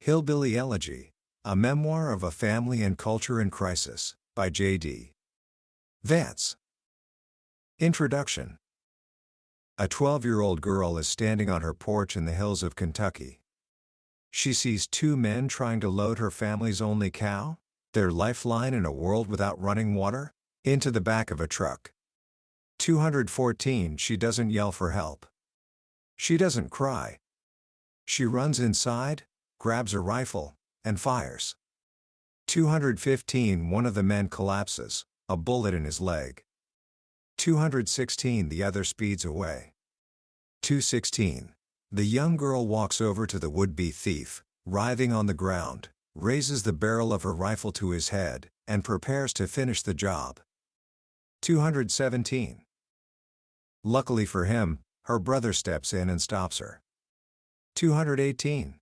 Hillbilly Elegy, a memoir of a family and culture in crisis, by J.D. Vance. Introduction. A 12-year-old girl is standing on her porch in the hills of Kentucky. She sees two men trying to load her family's only cow, their lifeline in a world without running water, into the back of a truck. 214. She doesn't yell for help. She doesn't cry. She runs inside, grabs a rifle, and fires. 215. One of the men collapses, a bullet in his leg. 216. The other speeds away. 216. The young girl walks over to the would-be thief, writhing on the ground, raises the barrel of her rifle to his head, and prepares to finish the job. 217. Luckily for him, her brother steps in and stops her. 218.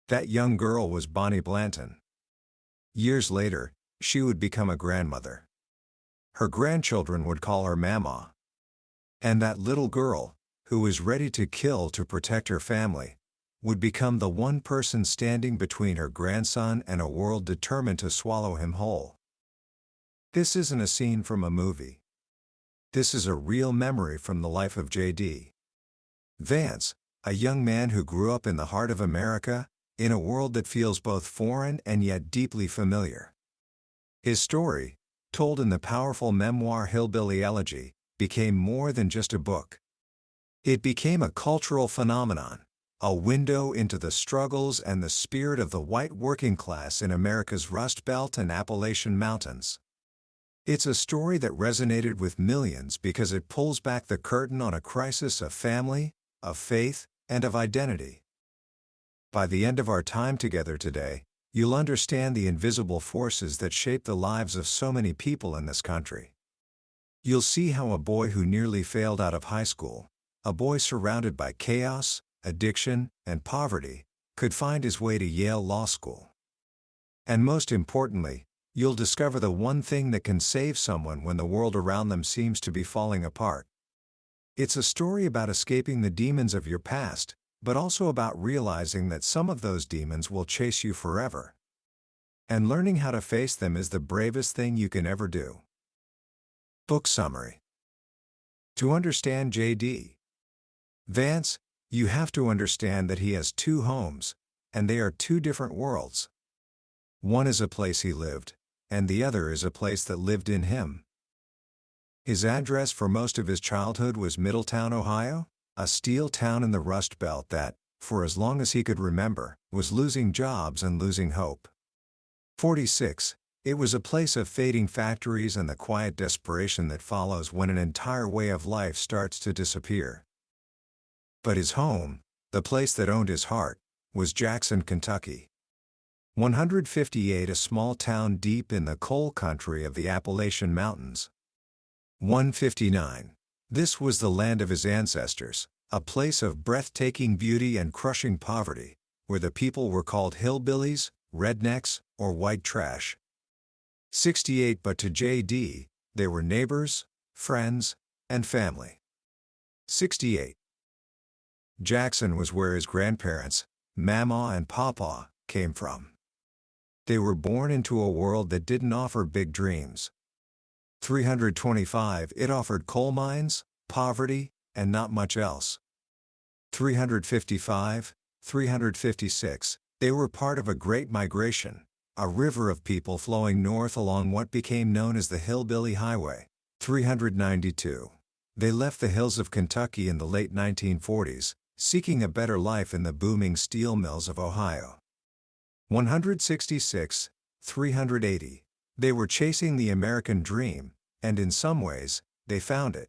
That young girl was Bonnie Blanton. Years later, she would become a grandmother. Her grandchildren would call her Mamaw. And that little girl, who was ready to kill to protect her family, would become the one person standing between her grandson and a world determined to swallow him whole. This isn't a scene from a movie. This is a real memory from the life of J.D. Vance, a young man who grew up in the heart of America, in a world that feels both foreign and yet deeply familiar. His story, told in the powerful memoir Hillbilly Elegy, became more than just a book. It became a cultural phenomenon, a window into the struggles and the spirit of the white working class in America's Rust Belt and Appalachian Mountains. It's a story that resonated with millions because it pulls back the curtain on a crisis of family, of faith, and of identity. By the end of our time together today, you'll understand the invisible forces that shape the lives of so many people in this country. You'll see how a boy who nearly failed out of high school, a boy surrounded by chaos, addiction, and poverty, could find his way to Yale Law School. And most importantly, you'll discover the one thing that can save someone when the world around them seems to be falling apart. It's a story about escaping the demons of your past, but also about realizing that some of those demons will chase you forever. And learning how to face them is the bravest thing you can ever do. Book summary. To understand J.D. Vance, you have to understand that he has two homes, and they are two different worlds. One is a place he lived, and the other is a place that lived in him. His address for most of his childhood was Middletown, Ohio, a steel town in the Rust Belt that, for as long as he could remember, was losing jobs and losing hope. 46. It was a place of fading factories and the quiet desperation that follows when an entire way of life starts to disappear. But his home, the place that owned his heart, was Jackson, Kentucky. 158. A small town deep in the coal country of the Appalachian Mountains. 159. This was the land of his ancestors, a place of breathtaking beauty and crushing poverty, where the people were called hillbillies, rednecks, or white trash. 68. But to J.D., they were neighbors, friends, and family. 68. Jackson was where his grandparents, Mamaw and Pawpaw, came from. They were born into a world that didn't offer big dreams. 325. It offered coal mines, poverty, and not much else. 355, 356. They were part of a great migration, a river of people flowing north along what became known as the Hillbilly Highway. 392. They left the hills of Kentucky in the late 1940s, seeking a better life in the booming steel mills of Ohio. 166, 380. They were chasing the American dream, and in some ways, they found it.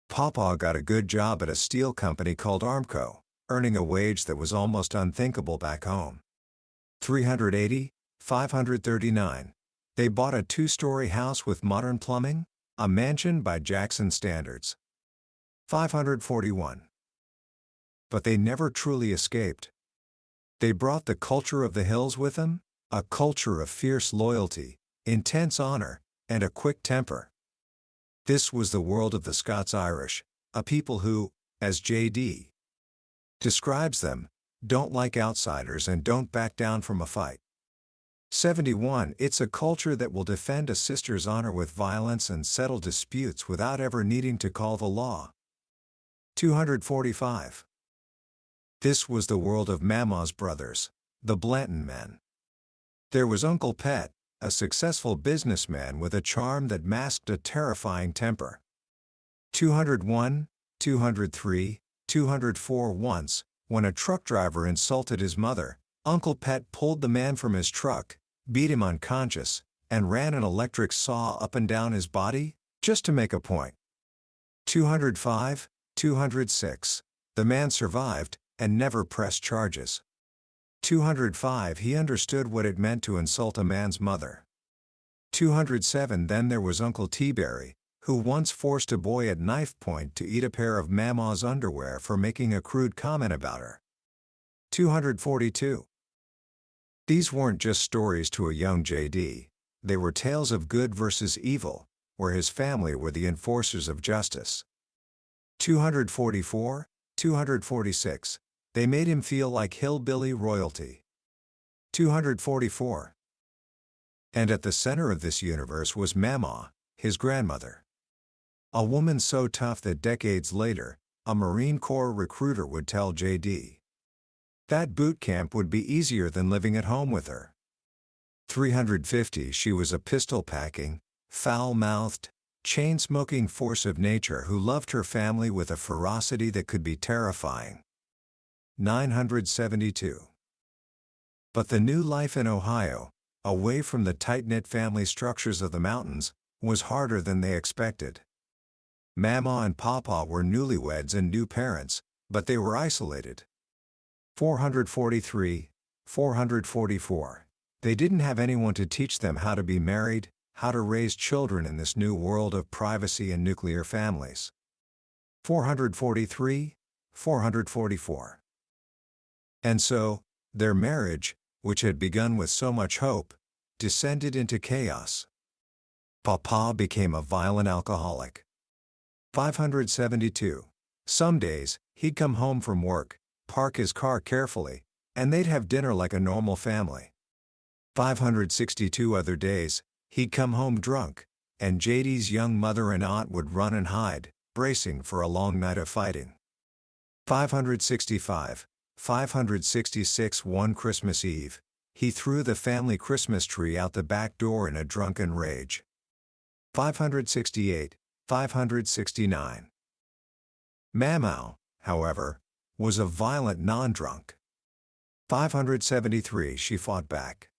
Pawpaw got a good job at a steel company called Armco, earning a wage that was almost unthinkable back home. 380, 539. They bought a two-story house with modern plumbing, a mansion by Jackson standards. 541. But they never truly escaped. They brought the culture of the hills with them, a culture of fierce loyalty, intense honor, and a quick temper. This was the world of the Scots-Irish, a people who, as J.D. describes them, don't like outsiders and don't back down from a fight. 71. It's a culture that will defend a sister's honor with violence and settle disputes without ever needing to call the law. 245. This was the world of Mamaw's brothers, the Blanton men. There was Uncle Pet, a successful businessman with a charm that masked a terrifying temper. 201, 203, 204. Once, when a truck driver insulted his mother, Uncle Pet pulled the man from his truck, beat him unconscious, and ran an electric saw up and down his body, just to make a point. 205, 206. The man survived, and never pressed charges. 205. He understood what it meant to insult a man's mother. 207. Then there was Uncle T-Berry, who once forced a boy at knife point to eat a pair of Mamaw's underwear for making a crude comment about her. 242. These weren't just stories to a young J.D., they were tales of good versus evil, where his family were the enforcers of justice. 244, 246. They made him feel like hillbilly royalty. 244. And at the center of this universe was Mamaw, his grandmother. A woman so tough that decades later, a Marine Corps recruiter would tell J.D. that boot camp would be easier than living at home with her. 350. She was a pistol-packing, foul-mouthed, chain-smoking force of nature who loved her family with a ferocity that could be terrifying. 972. But the new life in Ohio, away from the tight-knit family structures of the mountains, was harder than they expected. Mamaw and Pawpaw were newlyweds and new parents, but they were isolated. 443, 444. They didn't have anyone to teach them how to be married, how to raise children in this new world of privacy and nuclear families. 443, 444. And so, their marriage, which had begun with so much hope, descended into chaos. Papa became a violent alcoholic. 572. Some days, he'd come home from work, park his car carefully, and they'd have dinner like a normal family. 562 other days, he'd come home drunk, and JD's young mother and aunt would run and hide, bracing for a long night of fighting. 565. 566. One Christmas Eve, he threw the family Christmas tree out the back door in a drunken rage. 568. 569. Mamaw, however, was a violent non-drunk. 573. She fought back.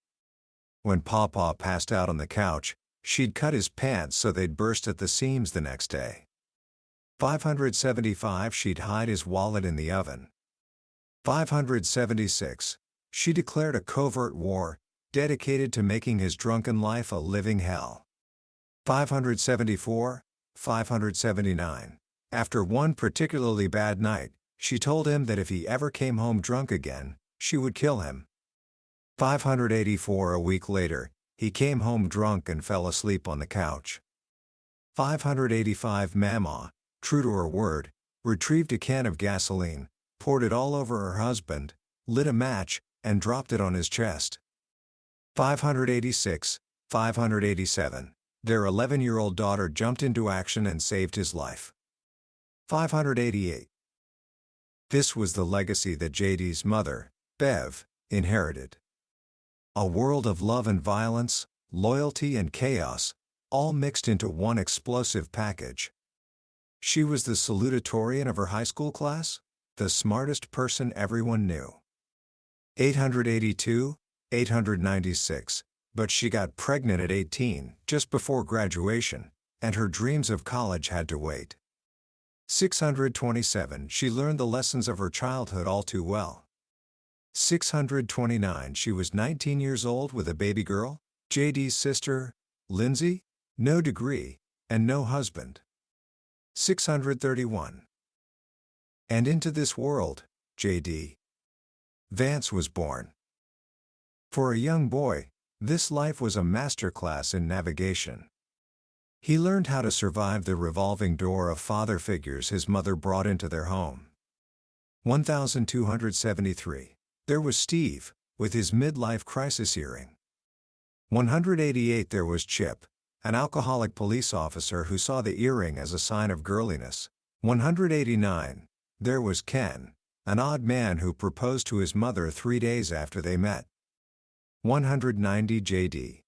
When Pawpaw passed out on the couch, she'd cut his pants so they'd burst at the seams the next day. 575. She'd hide his wallet in the oven. 576. She declared a covert war, dedicated to making his drunken life a living hell. 574, 579. After one particularly bad night, she told him that if he ever came home drunk again, she would kill him. 584. A week later, he came home drunk and fell asleep on the couch. 585. Mamaw, true to her word, retrieved a can of gasoline, poured it all over her husband, lit a match, and dropped it on his chest. 586, 587. Their 11-year-old daughter jumped into action and saved his life. 588. This was the legacy that JD's mother, Bev, inherited. A world of love and violence, loyalty and chaos, all mixed into one explosive package. She was the salutatorian of her high school class, the smartest person everyone knew. 882, 896, but she got pregnant at 18, just before graduation, and her dreams of college had to wait. 627. She learned the lessons of her childhood all too well. 629. She was 19 years old with a baby girl, JD's sister, Lindsay, no degree, and no husband. 631. And into this world, JD. Vance was born. For a young boy, this life was a masterclass in navigation. He learned how to survive the revolving door of father figures his mother brought into their home. 1273. There was Steve, with his midlife crisis earring. 188. There was Chip, an alcoholic police officer who saw the earring as a sign of girliness. 189. There was Ken, an odd man who proposed to his mother 3 days after they met. 190. JD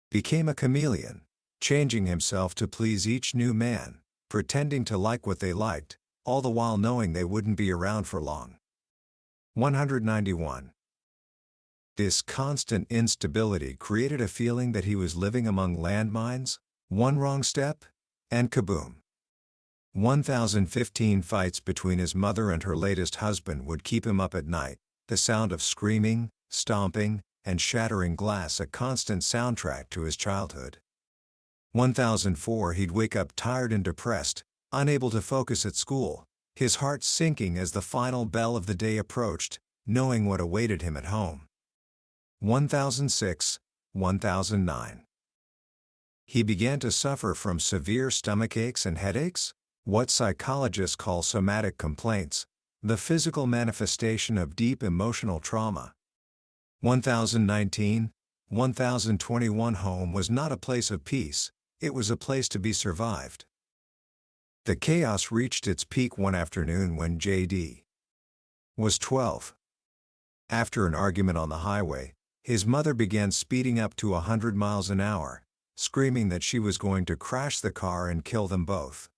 became a chameleon, changing himself to please each new man, pretending to like what they liked, all the while knowing they wouldn't be around for long. 191. This constant instability created a feeling that he was living among landmines, one wrong step, and kaboom. 1015. Fights between his mother and her latest husband would keep him up at night, the sound of screaming, stomping, and shattering glass a constant soundtrack to his childhood. 1004. He'd wake up tired and depressed, unable to focus at school, his heart sinking as the final bell of the day approached, knowing what awaited him at home. 1006. 1009. He began to suffer from severe stomach aches and headaches, what psychologists call somatic complaints, the physical manifestation of deep emotional trauma. 1019. 1021. Home was not a place of peace, it was a place to be survived. The chaos reached its peak one afternoon when J.D. was 12. After an argument on the highway, his mother began speeding up to 100 miles an hour, screaming that she was going to crash the car and kill them both.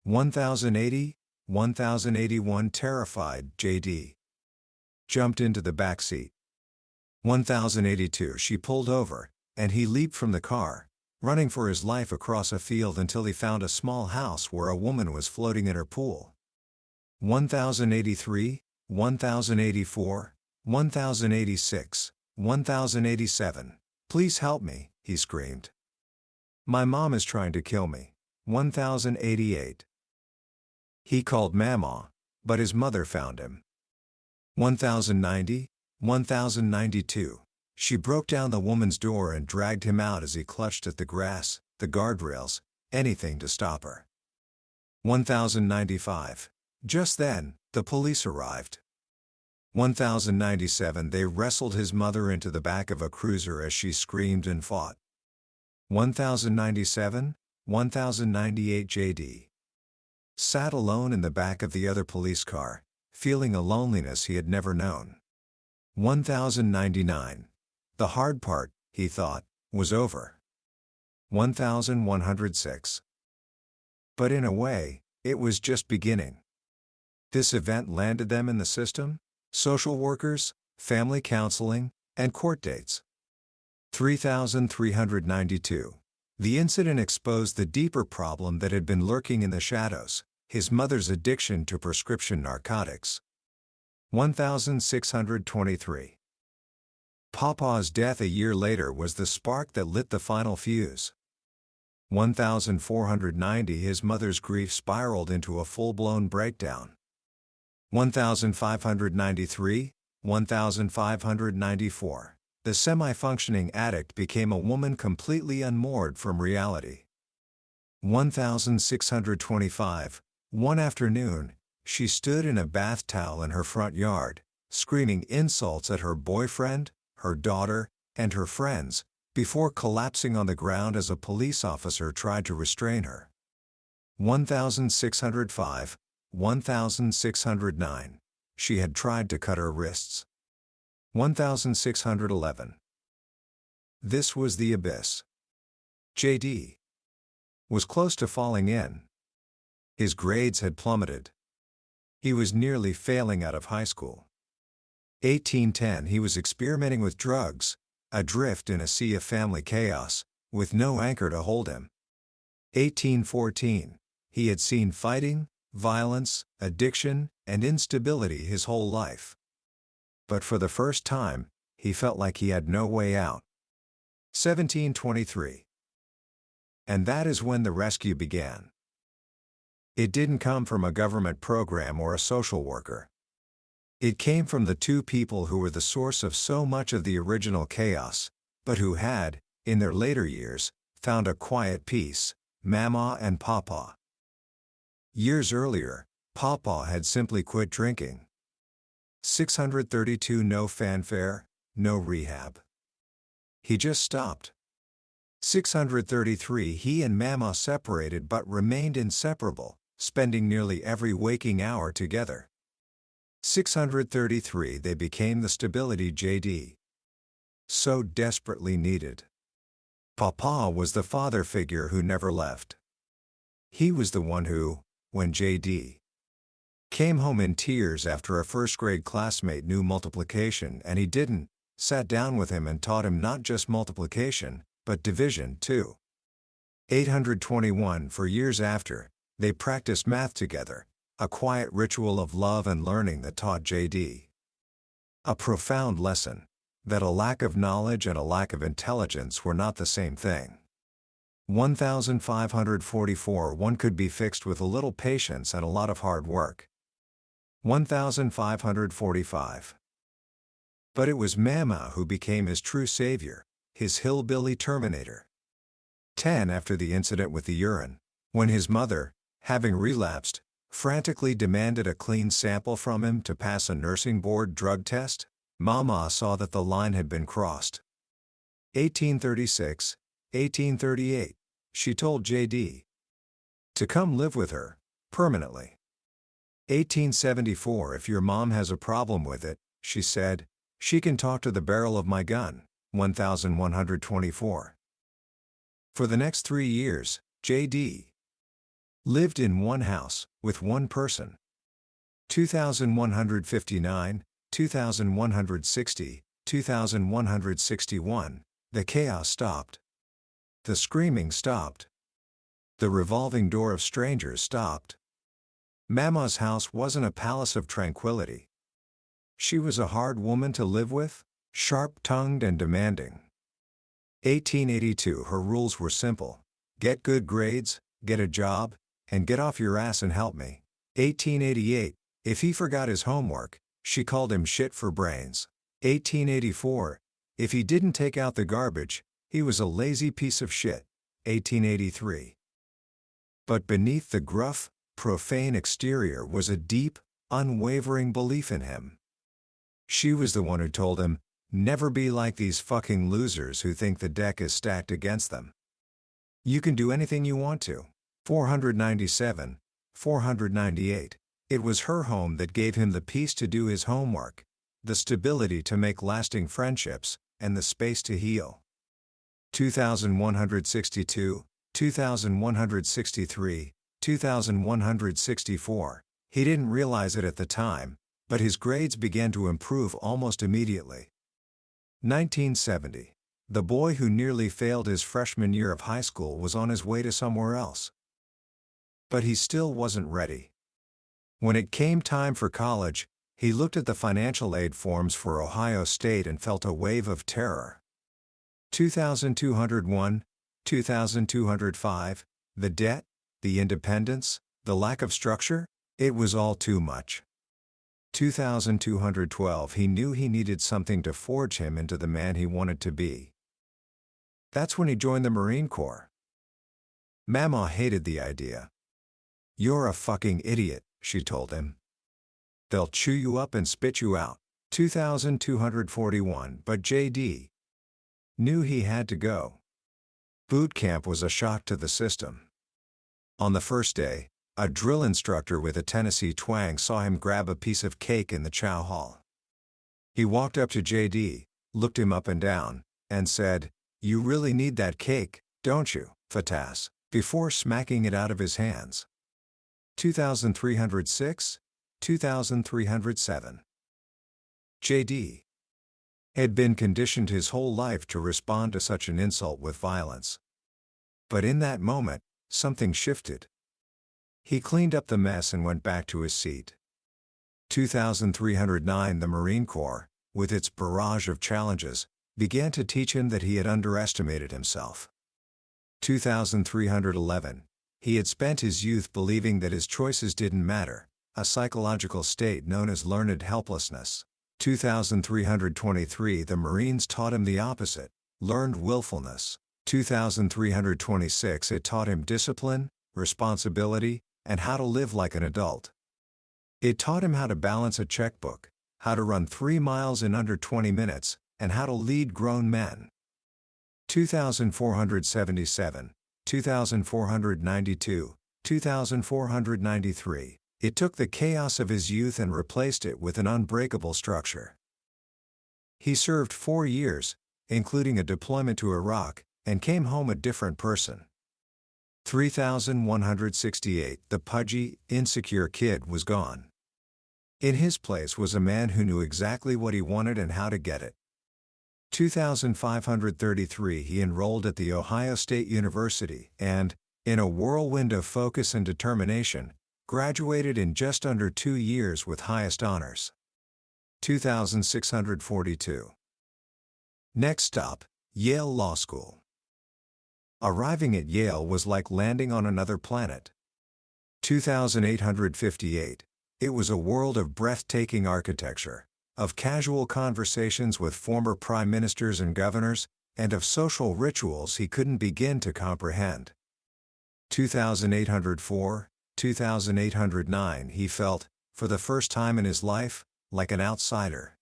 1080. 1081. Terrified, J.D. jumped into the back seat. 1082. She pulled over, and he leaped from the car, running for his life across a field until he found a small house where a woman was floating in her pool. 1083. 1084. 1086. 1087. Please help me, he screamed. My mom is trying to kill me. 1088. He called Mamaw, but his mother found him. 1090. 1092. She broke down the woman's door and dragged him out as he clutched at the grass, the guardrails, anything to stop her. 1095. Just then, the police arrived. 1097. They wrestled his mother into the back of a cruiser as she screamed and fought. 1097. 1098. J.D. sat alone in the back of the other police car, feeling a loneliness he had never known. 1099. The hard part, he thought, was over. 1106. But in a way, it was just beginning. This event landed them in the system, social workers, family counseling, and court dates. 3392. The incident exposed the deeper problem that had been lurking in the shadows, his mother's addiction to prescription narcotics. 1623. Pawpaw's death a year later was the spark that lit the final fuse. 1490. His mother's grief spiraled into a full-blown breakdown. 1593. 1594. The semi-functioning addict became a woman completely unmoored from reality. 1625. One afternoon, she stood in a bath towel in her front yard, screaming insults at her boyfriend, her daughter, and her friends, before collapsing on the ground as a police officer tried to restrain her. 1605. 1609. She had tried to cut her wrists. 1611. This was the abyss. J.D. was close to falling in. His grades had plummeted. He was nearly failing out of high school. 1810. He was experimenting with drugs, adrift in a sea of family chaos, with no anchor to hold him. 1814. He had seen fighting, violence, addiction, and instability his whole life. But for the first time, he felt like he had no way out. 1723. And that is when the rescue began. It didn't come from a government program or a social worker. It came from the two people who were the source of so much of the original chaos, but who had, in their later years, found a quiet peace, Mamaw and Pawpaw. Years earlier, Pawpaw had simply quit drinking. 632 No fanfare, no rehab. He just stopped. 633 He and Mamaw separated but remained inseparable, spending nearly every waking hour together. 633 They became the stability J.D. so desperately needed. Pawpaw was the father figure who never left. He was the one who, when J.D. came home in tears after a first-grade classmate knew multiplication and he didn't, sat down with him and taught him not just multiplication, but division too. 821 For years after, they practiced math together, a quiet ritual of love and learning that taught J.D. a profound lesson, that a lack of knowledge and a lack of intelligence were not the same thing. 1544 One could be fixed with a little patience and a lot of hard work. 1545 But it was Mamaw who became his true savior, his hillbilly terminator. 10 After the incident with the urine, when his mother, having relapsed, frantically demanded a clean sample from him to pass a nursing board drug test, Mamaw saw that the line had been crossed. 1836, 1838, she told J.D. to come live with her, permanently. 1874 If your mom has a problem with it, she said, she can talk to the barrel of my gun. 1124 For the next 3 years, J.D. lived in one house, with one person. 2159, 2160, 2161, the chaos stopped. The screaming stopped. The revolving door of strangers stopped. Mamaw's house wasn't a palace of tranquility. She was a hard woman to live with, sharp-tongued and demanding. 1882 Her rules were simple. Get good grades, get a job, and get off your ass and help me. 1888 If he forgot his homework, she called him shit for brains. 1884 If he didn't take out the garbage, he was a lazy piece of shit. 1883 But beneath the gruff, profane exterior was a deep, unwavering belief in him. She was the one who told him, never be like these fucking losers who think the deck is stacked against them. You can do anything you want to. 497, 498. It was her home that gave him the peace to do his homework, the stability to make lasting friendships, and the space to heal. 2162, 2163, 2164. He didn't realize it at the time, but his grades began to improve almost immediately. 1970. The boy who nearly failed his freshman year of high school was on his way to somewhere else. But he still wasn't ready. When it came time for college, he looked at the financial aid forms for Ohio State and felt a wave of terror. 2201, 2205, the debt, the independence, the lack of structure, it was all too much. 2212 He knew he needed something to forge him into the man he wanted to be. That's when he joined the Marine Corps. Mamaw hated the idea. You're a fucking idiot, she told him. They'll chew you up and spit you out. 2241 But J.D. knew he had to go. Boot camp was a shock to the system. On the first day, a drill instructor with a Tennessee twang saw him grab a piece of cake in the chow hall. He walked up to J.D., looked him up and down, and said, "You really need that cake, don't you, Fatas?" before smacking it out of his hands. 2306, 2307. J.D. had been conditioned his whole life to respond to such an insult with violence. But in that moment, something shifted. He cleaned up the mess and went back to his seat. 2309 The Marine Corps, with its barrage of challenges, began to teach him that he had underestimated himself. 2311 He had spent his youth believing that his choices didn't matter, a psychological state known as learned helplessness. 2323 The Marines taught him the opposite, learned willfulness. 2326 It taught him discipline, responsibility, and how to live like an adult. It taught him how to balance a checkbook, how to run 3 miles in under 20 minutes, and how to lead grown men. 2477, 2492, 2493. It took the chaos of his youth and replaced it with an unbreakable structure. He served 4 years, including a deployment to Iraq, and came home a different person. 3168. The pudgy, insecure kid was gone. In his place was a man who knew exactly what he wanted and how to get it. 2533. He enrolled at The Ohio State University and, in a whirlwind of focus and determination, graduated in just under 2 years with highest honors. 2642. Next stop, Yale Law School. Arriving at Yale was like landing on another planet. 2858. It was a world of breathtaking architecture, of casual conversations with former prime ministers and governors, and of social rituals he couldn't begin to comprehend. 2804, 2809. He felt, for the first time in his life, like an outsider.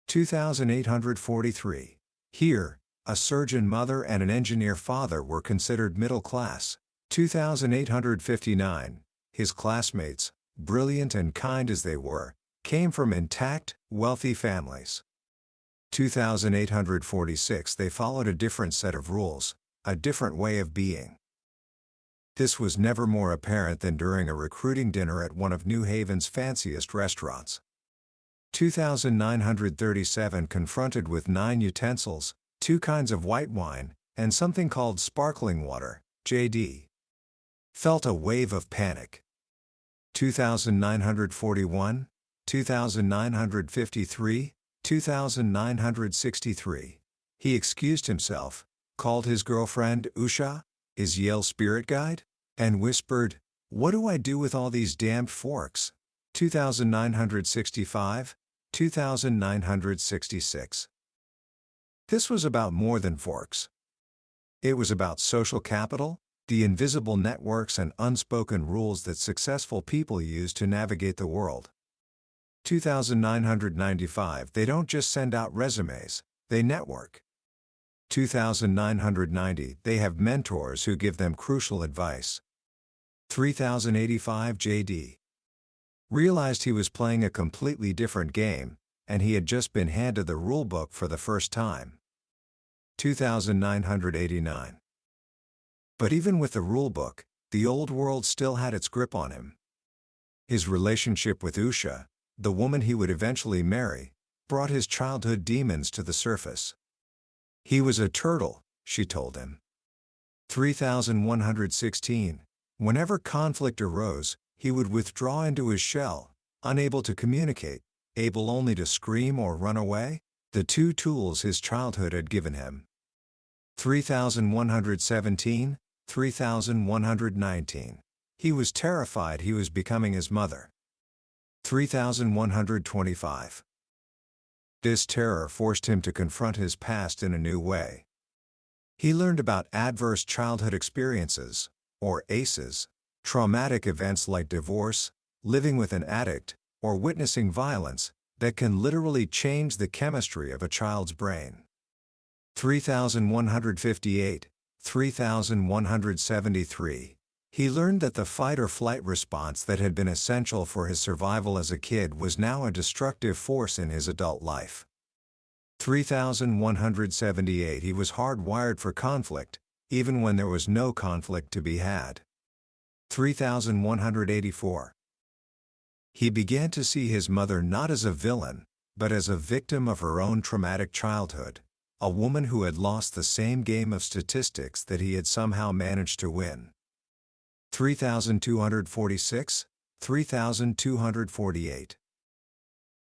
2843. Here, a surgeon mother and an engineer father were considered middle class. 2859. His classmates, brilliant and kind as they were, came from intact, wealthy families. 2846. They followed a different set of rules, a different way of being. This was never more apparent than during a recruiting dinner at one of New Haven's fanciest restaurants. 2937. Confronted with 9 utensils, 2 kinds of white wine, and something called sparkling water, J.D. felt a wave of panic. 2941, 2953, 2963. He excused himself, called his girlfriend Usha, his Yale spirit guide, and whispered, "What do I do with all these damned forks?" 2965, 2966. This was about more than forks. It was about social capital, the invisible networks and unspoken rules that successful people use to navigate the world. 2995. They don't just send out resumes, they network. 2990. They have mentors who give them crucial advice. 3085. J.D. realized he was playing a completely different game, and he had just been handed the rulebook for the first time. 2989. But even with the rulebook, the old world still had its grip on him. His relationship with Usha, the woman he would eventually marry, brought his childhood demons to the surface. He was a turtle, she told him. 3116. Whenever conflict arose, he would withdraw into his shell, unable to communicate, able only to scream or run away, the 2 tools his childhood had given him. 3117, 3119. He was terrified he was becoming his mother. 3125. This terror forced him to confront his past in a new way. He learned about adverse childhood experiences, or ACEs, traumatic events like divorce, living with an addict, or witnessing violence, that can literally change the chemistry of a child's brain. 3158, 3173. He learned that the fight-or-flight response that had been essential for his survival as a kid was now a destructive force in his adult life. 3178. He was hardwired for conflict, even when there was no conflict to be had. 3184. He began to see his mother not as a villain, but as a victim of her own traumatic childhood, a woman who had lost the same game of statistics that he had somehow managed to win. 3246, 3248.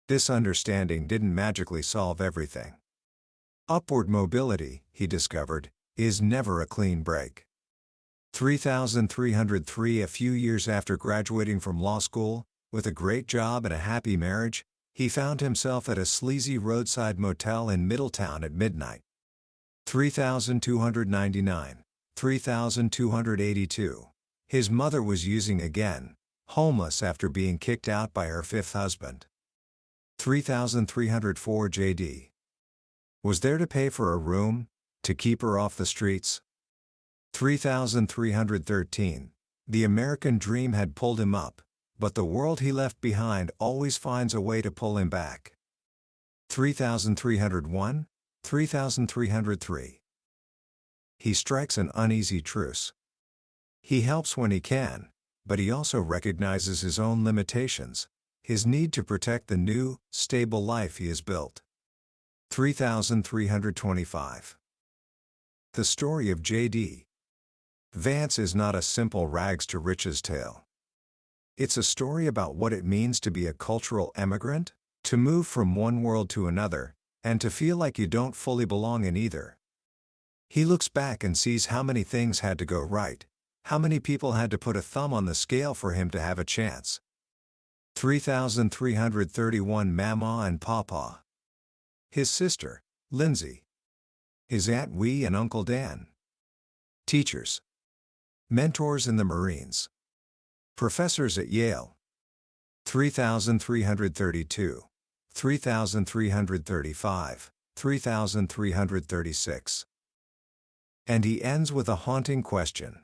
This understanding didn't magically solve everything. Upward mobility, he discovered, is never a clean break. 3303. A few years after graduating from law school, with a great job and a happy marriage, he found himself at a sleazy roadside motel in Middletown at midnight. 3299, 3282. His mother was using again, homeless after being kicked out by her fifth husband. 3,304 JD. Was there to pay for a room, to keep her off the streets. 3,313. The American dream had pulled him up, but the world he left behind always finds a way to pull him back. 3,301, 3,303. He strikes an uneasy truce. He helps when he can, but he also recognizes his own limitations, his need to protect the new, stable life he has built. 3,325. The story of J.D. Vance is not a simple rags to riches tale. It's a story about what it means to be a cultural emigrant, to move from one world to another, and to feel like you don't fully belong in either. He looks back and sees how many things had to go right, how many people had to put a thumb on the scale for him to have a chance. 3,331 Mamaw and Pawpaw. His sister, Lindsay. His Aunt Wee and Uncle Dan. Teachers. Mentors in the Marines. Professors at Yale. 3,332. 3,335. 3,336. And he ends with a haunting question.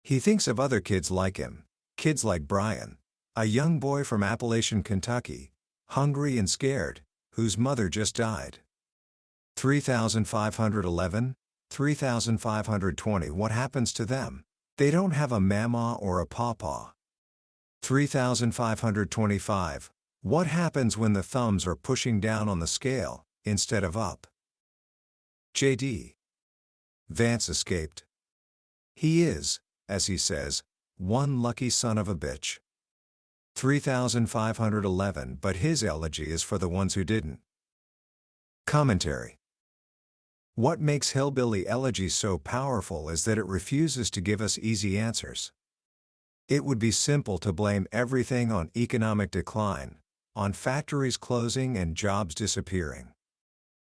He thinks of other kids like him, kids like Brian, a young boy from Appalachian, Kentucky, hungry and scared, whose mother just died. 3,511, 3,520. What happens to them? They don't have a mamaw or a pawpaw. 3,525. What happens when the thumbs are pushing down on the scale, instead of up? J.D. Vance escaped. He is, as he says, one lucky son of a bitch. 3,511. But his elegy is for the ones who didn't. Commentary. What makes Hillbilly Elegy so powerful is that it refuses to give us easy answers. It would be simple to blame everything on economic decline, on factories closing and jobs disappearing.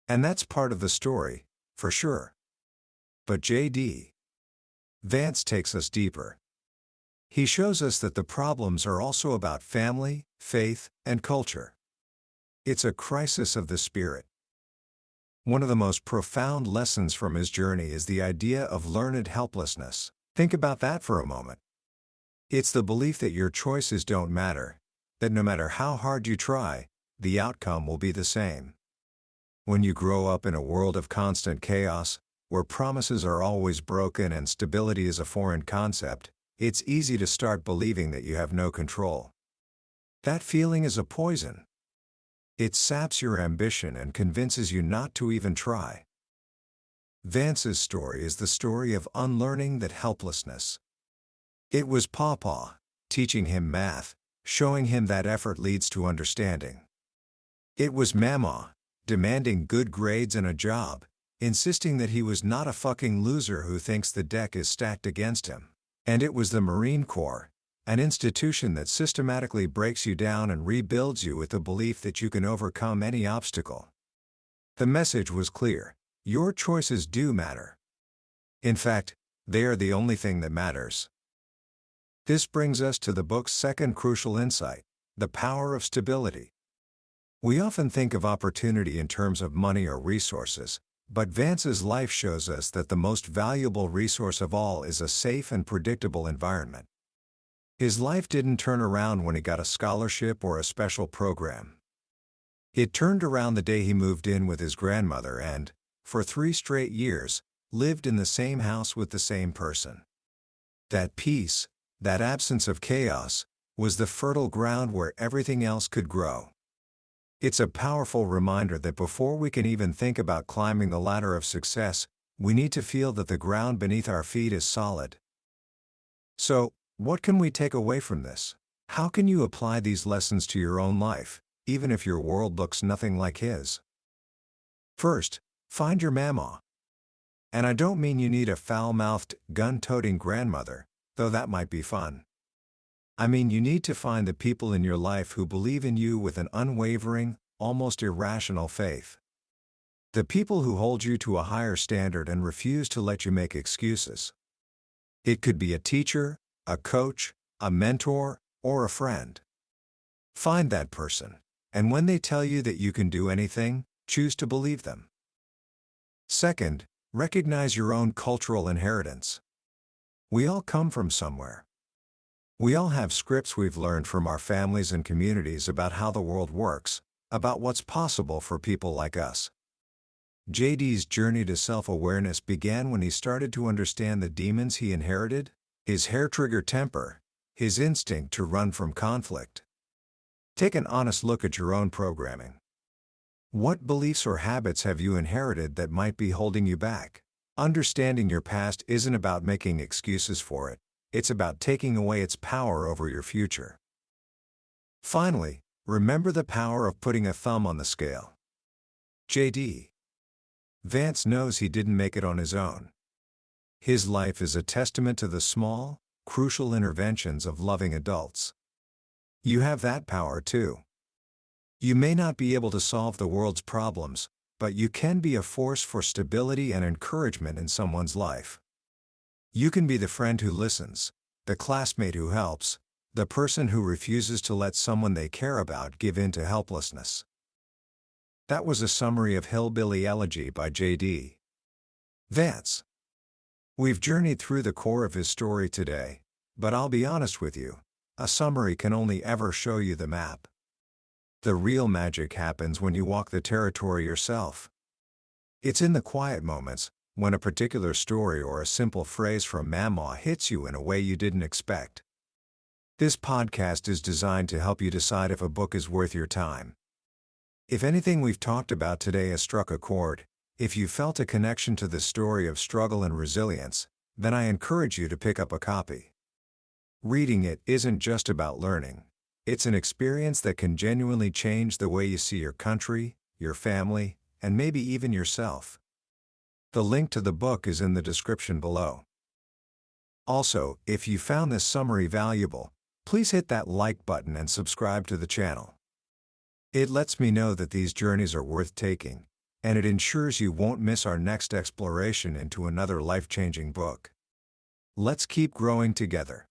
And that's part of the story, for sure. But J.D. Vance takes us deeper. He shows us that the problems are also about family, faith, and culture. It's a crisis of the spirit. One of the most profound lessons from his journey is the idea of learned helplessness. Think about that for a moment. It's the belief that your choices don't matter, that no matter how hard you try, the outcome will be the same. When you grow up in a world of constant chaos, where promises are always broken and stability is a foreign concept, it's easy to start believing that you have no control. That feeling is a poison. It saps your ambition and convinces you not to even try. Vance's story is the story of unlearning that helplessness. It was Pawpaw, teaching him math, showing him that effort leads to understanding. It was Mamaw, demanding good grades and a job, insisting that he was not a fucking loser who thinks the deck is stacked against him. And it was the Marine Corps, an institution that systematically breaks you down and rebuilds you with the belief that you can overcome any obstacle. The message was clear: your choices do matter. In fact, they are the only thing that matters. This brings us to the book's second crucial insight: the power of stability. We often think of opportunity in terms of money or resources, but Vance's life shows us that the most valuable resource of all is a safe and predictable environment. His life didn't turn around when he got a scholarship or a special program. It turned around the day he moved in with his grandmother and, for 3 straight years, lived in the same house with the same person. That peace, that absence of chaos, was the fertile ground where everything else could grow. It's a powerful reminder that before we can even think about climbing the ladder of success, we need to feel that the ground beneath our feet is solid. So, what can we take away from this? How can you apply these lessons to your own life, even if your world looks nothing like his? First, find your mamaw. And I don't mean you need a foul-mouthed, gun-toting grandmother, though that might be fun. I mean you need to find the people in your life who believe in you with an unwavering, almost irrational faith. The people who hold you to a higher standard and refuse to let you make excuses. It could be a teacher, a coach, a mentor, or a friend. Find that person, and when they tell you that you can do anything, choose to believe them. Second, recognize your own cultural inheritance. We all come from somewhere. We all have scripts we've learned from our families and communities about how the world works, about what's possible for people like us. JD's journey to self-awareness began when he started to understand the demons he inherited, his hair-trigger temper, his instinct to run from conflict. Take an honest look at your own programming. What beliefs or habits have you inherited that might be holding you back? Understanding your past isn't about making excuses for it, it's about taking away its power over your future. Finally, remember the power of putting a thumb on the scale. JD. Vance knows he didn't make it on his own. His life is a testament to the small, crucial interventions of loving adults. You have that power too. You may not be able to solve the world's problems, but you can be a force for stability and encouragement in someone's life. You can be the friend who listens, the classmate who helps, the person who refuses to let someone they care about give in to helplessness. That was a summary of Hillbilly Elegy by J.D. Vance. We've journeyed through the core of his story today, but I'll be honest with you, a summary can only ever show you the map. The real magic happens when you walk the territory yourself. It's in the quiet moments, when a particular story or a simple phrase from Mamaw hits you in a way you didn't expect. This podcast is designed to help you decide if a book is worth your time. If anything we've talked about today has struck a chord, if you felt a connection to the story of struggle and resilience, then I encourage you to pick up a copy. Reading it isn't just about learning. It's an experience that can genuinely change the way you see your country, your family, and maybe even yourself. The link to the book is in the description below. Also, if you found this summary valuable, please hit that like button and subscribe to the channel. It lets me know that these journeys are worth taking, and it ensures you won't miss our next exploration into another life-changing book. Let's keep growing together.